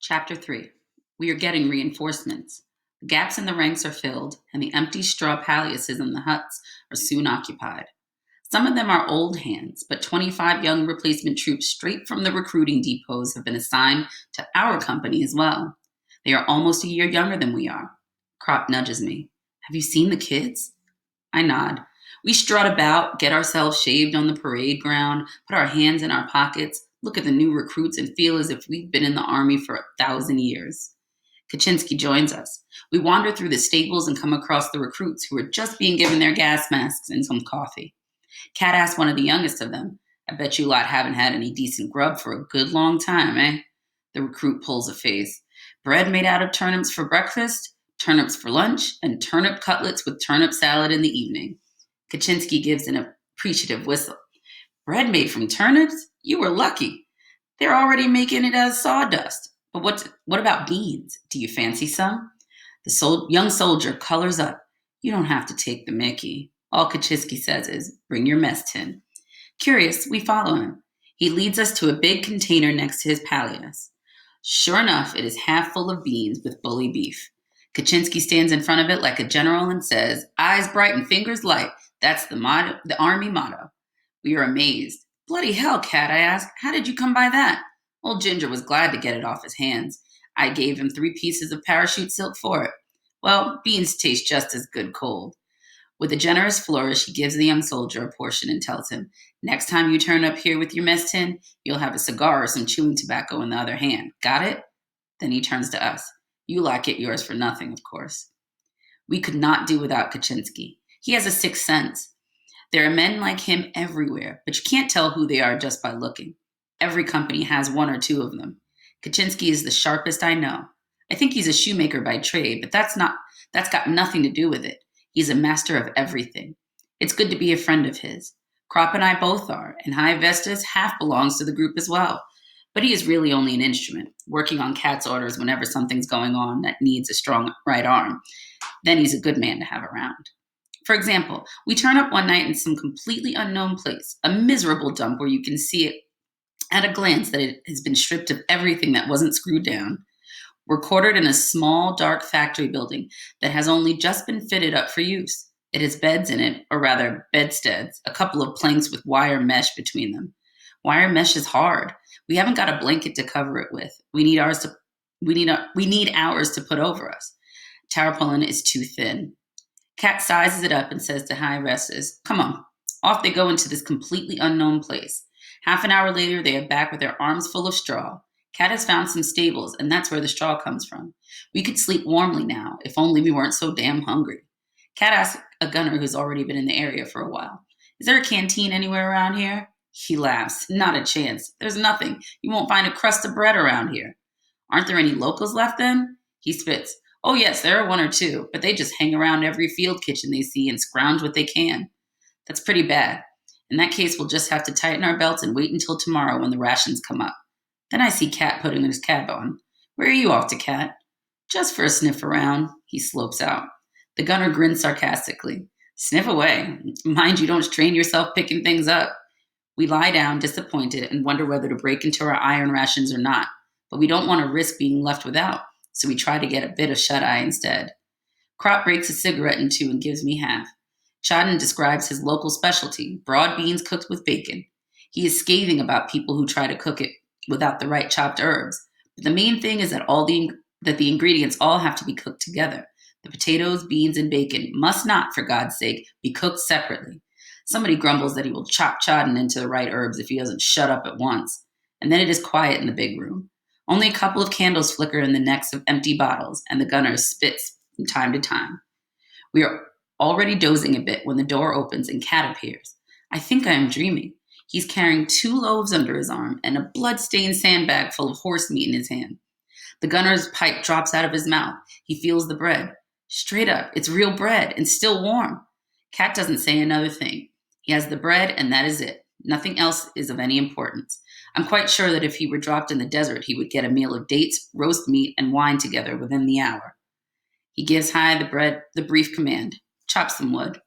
Chapter 3. We are getting reinforcements. The gaps in the ranks are filled, and the empty straw palaces in the huts are soon occupied. Some of them are old hands, but 25 young replacement troops straight from the recruiting depots have been assigned to our company as well. They are almost a year younger than we are. Crop nudges me. Have you seen the kids? I nod. We strut about, get ourselves shaved on the parade ground, put our hands in our pockets, look at the new recruits, and feel as if we've been in the army for 1,000 years. Kaczynski joins us. We wander through the stables and come across the recruits who are just being given their gas masks and some coffee. Kat asks one of the youngest of them, I bet you lot haven't had any decent grub for a good long time, eh? The recruit pulls a face. Bread made out of turnips for breakfast, turnips for lunch, and turnip cutlets with turnip salad in the evening. Kaczynski gives an appreciative whistle. Bread made from turnips? You were lucky. They're already making it as sawdust. But what about beans? Do you fancy some? The young soldier colors up. You don't have to take the mickey. All Kaczynski says is, bring your mess tin. Curious, we follow him. He leads us to a big container next to his palliasse. Sure enough, it is half full of beans with bully beef. Kaczynski stands in front of it like a general and says, eyes bright and fingers light. That's the army motto. We are amazed. Bloody hell, Kat, I ask. How did you come by that? Old Ginger was glad to get it off his hands. I gave him 3 pieces of parachute silk for it. Well, beans taste just as good cold. With a generous flourish, he gives the young soldier a portion and tells him, next time you turn up here with your mess tin, you'll have a cigar or some chewing tobacco in the other hand. Got it? Then he turns to us. You lot get yours for nothing, of course. We could not do without Kaczynski. He has a sixth sense. There are men like him everywhere, but you can't tell who they are just by looking. Every company has 1 or 2 of them. Kaczynski is the sharpest I know. I think he's a shoemaker by trade, but that's got nothing to do with it. He's a master of everything. It's good to be a friend of his. Crop and I both are, and High Vestas half belongs to the group as well. But he is really only an instrument, working on Kat's orders whenever something's going on that needs a strong right arm. Then he's a good man to have around. For example, we turn up one night in some completely unknown place, a miserable dump where you can see it at a glance that it has been stripped of everything that wasn't screwed down. We're quartered in a small, dark factory building that has only just been fitted up for use. It has beds in it, or rather bedsteads, a couple of planks with wire mesh between them. Wire mesh is hard. We haven't got a blanket to cover it with. We need ours to put over us. Tarpaulin is too thin. Kat sizes it up and says to High Vestas, come on. Off they go into this completely unknown place. Half an hour later, they are back with their arms full of straw. Kat has found some stables, and that's where the straw comes from. We could sleep warmly now, if only we weren't so damn hungry. Kat asks a gunner who's already been in the area for a while, is there a canteen anywhere around here? He laughs. Not a chance. There's nothing. You won't find a crust of bread around here. Aren't there any locals left then? He spits. Oh yes, there are 1 or 2, but they just hang around every field kitchen they see and scrounge what they can. That's pretty bad. In that case, we'll just have to tighten our belts and wait until tomorrow when the rations come up. Then I see Kat putting his cap on. Where are you off to, Kat? Just for a sniff around. He slopes out. The gunner grins sarcastically. Sniff away. Mind you don't strain yourself picking things up. We lie down, disappointed, and wonder whether to break into our iron rations or not. But we don't want to risk being left without, so we try to get a bit of shut-eye instead. Crop breaks a cigarette in 2 and gives me half. Chadden describes his local specialty, broad beans cooked with bacon. He is scathing about people who try to cook it without the right chopped herbs. But the main thing is that the ingredients all have to be cooked together. The potatoes, beans, and bacon must not, for God's sake, be cooked separately. Somebody grumbles that he will chop Chadden into the right herbs if he doesn't shut up at once. And then it is quiet in the big room. Only a couple of candles flicker in the necks of empty bottles, and the gunner spits from time to time. We are already dozing a bit when the door opens and Kat appears. I think I am dreaming. He's carrying 2 loaves under his arm and a blood-stained sandbag full of horse meat in his hand. The gunner's pipe drops out of his mouth. He feels the bread. Straight up, it's real bread and still warm. Kat doesn't say another thing. He has the bread and that is it. Nothing else is of any importance. I'm quite sure that if he were dropped in the desert, he would get a meal of dates, roast meat, and wine together within the hour. He gives High the brief command. Chop some wood.